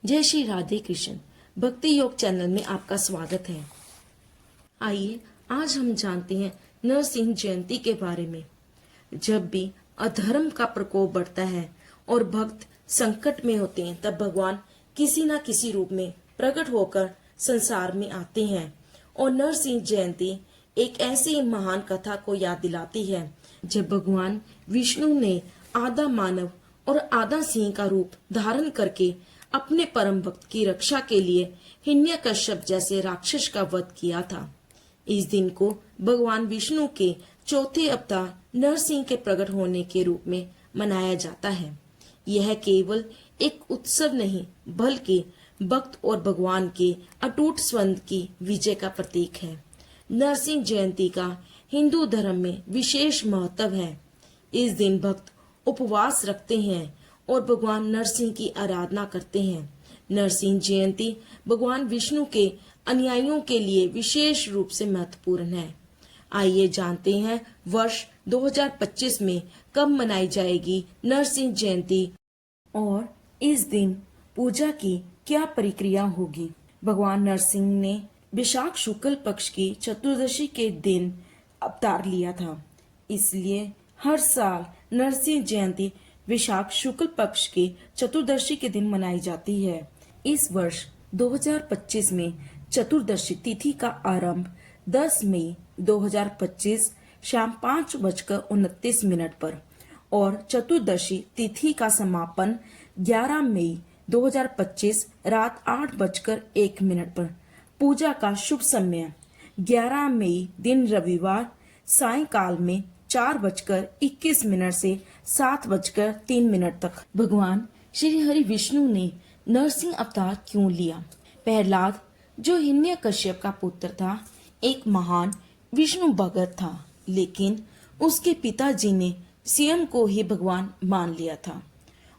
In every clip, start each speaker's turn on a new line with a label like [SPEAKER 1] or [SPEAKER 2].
[SPEAKER 1] जय श्री राधे कृष्ण। भक्ति योग चैनल में आपका स्वागत है। आइए आज हम जानते हैं नरसिंह जयंती के बारे में। जब भी अधर्म का प्रकोप बढ़ता है और भक्त संकट में होते हैं, तब भगवान किसी न किसी रूप में प्रकट होकर संसार में आते हैं। और नरसिंह जयंती एक ऐसी महान कथा को याद दिलाती है जब भगवान विष्णु ने आधा मानव और आधा सिंह का रूप धारण करके अपने परम भक्त की रक्षा के लिए हिरण्यकश्यप जैसे राक्षस का वध किया था। इस दिन को भगवान विष्णु के चौथे अवतार नरसिंह के प्रकट होने के रूप में मनाया जाता है। यह केवल एक उत्सव नहीं बल्कि भक्त और भगवान के अटूट संबंध की विजय का प्रतीक है। नरसिंह जयंती का हिंदू धर्म में विशेष महत्व है। इस दिन भक्त उपवास रखते हैं और भगवान नरसिंह की आराधना करते हैं। नरसिंह जयंती भगवान विष्णु के अनुयायियों के लिए विशेष रूप से महत्वपूर्ण है। आइए जानते हैं वर्ष 2025 में कब मनाई जाएगी नरसिंह जयंती और इस दिन पूजा की क्या प्रक्रिया होगी। भगवान नरसिंह ने वैशाख शुक्ल पक्ष की चतुर्दशी के दिन अवतार लिया था, इसलिए हर साल नरसिंह जयंती वैशाख शुक्ल पक्ष की चतुर्दशी के दिन मनाई जाती है। इस वर्ष 2025 में चतुर्दशी तिथि का आरंभ 10 मई 2025 शाम 5:29 पर और चतुर्दशी तिथि का समापन 11 मई 2025 रात 8:01 पर। पूजा का शुभ समय 11 मई दिन रविवार सायंकाल में 4:21 से 7:03 तक। भगवान श्री हरि विष्णु ने नरसिंह अवतार क्यों लिया? प्रहलाद जो हिरण्यकश्यप का पुत्र था, एक महान विष्णु भगत था, लेकिन उसके पिताजी ने स्वयं को ही भगवान मान लिया था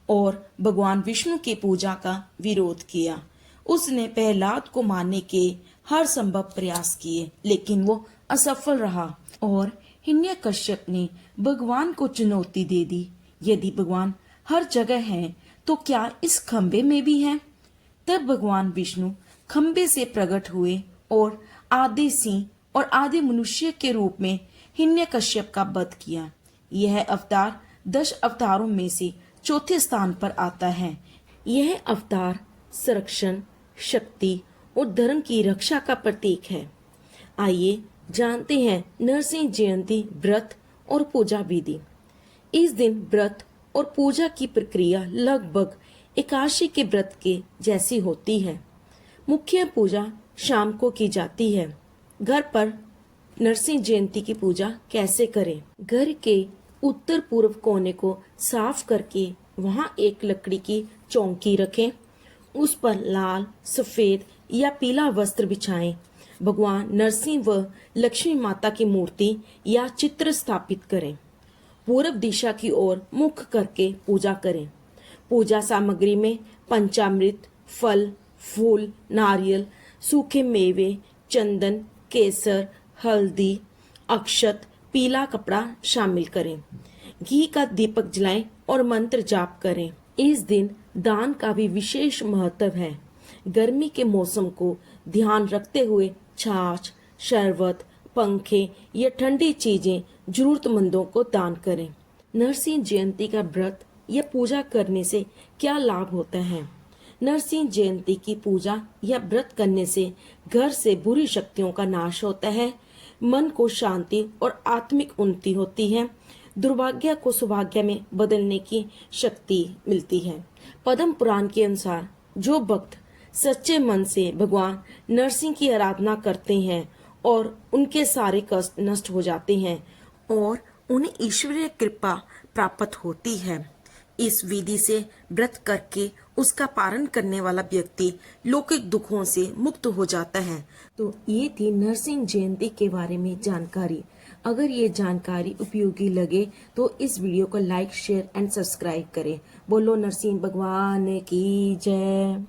[SPEAKER 1] और भगवान विष्णु की पूजा का विरोध किया। उसने प्रहलाद को मारने के हर संभव प्रयास किए, लेकिन वो असफल रहा और हिरण्यकश्यप ने भगवान को चुनौती दे दी, यदि भगवान हर जगह हैं, तो क्या इस खंबे में भी हैं? तब भगवान विष्णु खंबे से प्रकट हुए और आधे सिंह और आधे मनुष्य के रूप में हिरण्यकश्यप का वध किया। यह अवतार 10 अवतारों में से चौथे स्थान पर आता है। यह अवतार संरक्षण, शक्ति और धर्म की रक्षा का प्रतीक है। आइए जानते हैं नरसिंह जयंती व्रत और पूजा विधि। इस दिन व्रत और पूजा की प्रक्रिया लगभग एकादशी के व्रत के जैसी होती है। मुख्य पूजा शाम को की जाती है। घर पर नरसिंह जयंती की पूजा कैसे करें? घर के उत्तर पूर्व कोने को साफ करके वहां एक लकड़ी की चौकी रखें। उस पर लाल, सफेद या पीला वस्त्र बिछाएं। भगवान नरसिंह व लक्ष्मी माता की मूर्ति या चित्र स्थापित करें। पूर्व दिशा की ओर मुख करके पूजा करें। पूजा सामग्री में पंचामृत, फल, फूल, नारियल, सूखे मेवे, चंदन, केसर, हल्दी, अक्षत, पीला कपड़ा शामिल करें। घी का दीपक जलाएं और मंत्र जाप करें। इस दिन दान का भी विशेष महत्व है। गर्मी के मौसम को ध्यान रखते हुए छाछ, शरबत, पंखे या ठंडी चीजें जरूरतमंदों को दान करें। नरसिंह जयंती का व्रत या पूजा करने से क्या लाभ होता है? नरसिंह जयंती की पूजा या व्रत करने से घर से बुरी शक्तियों का नाश होता है, मन को शांति और आत्मिक उन्नति होती है, दुर्भाग्य को सौभाग्य में बदलने की शक्ति मिलती है। पद्म पुराण के अनुसार जो भक्त सच्चे मन से भगवान नरसिंह की आराधना करते हैं और उनके सारे कष्ट नष्ट हो जाते हैं और उन्हें ईश्वरीय कृपा प्राप्त होती है। इस विधि से व्रत करके उसका पालन करने वाला व्यक्ति लौकिक दुखों से मुक्त हो जाता है। तो ये थी नरसिंह जयंती के बारे में जानकारी। अगर ये जानकारी उपयोगी लगे तो इस वीडियो को लाइक, शेयर एंड सब्सक्राइब करें। बोलो नरसिंह भगवान की जय।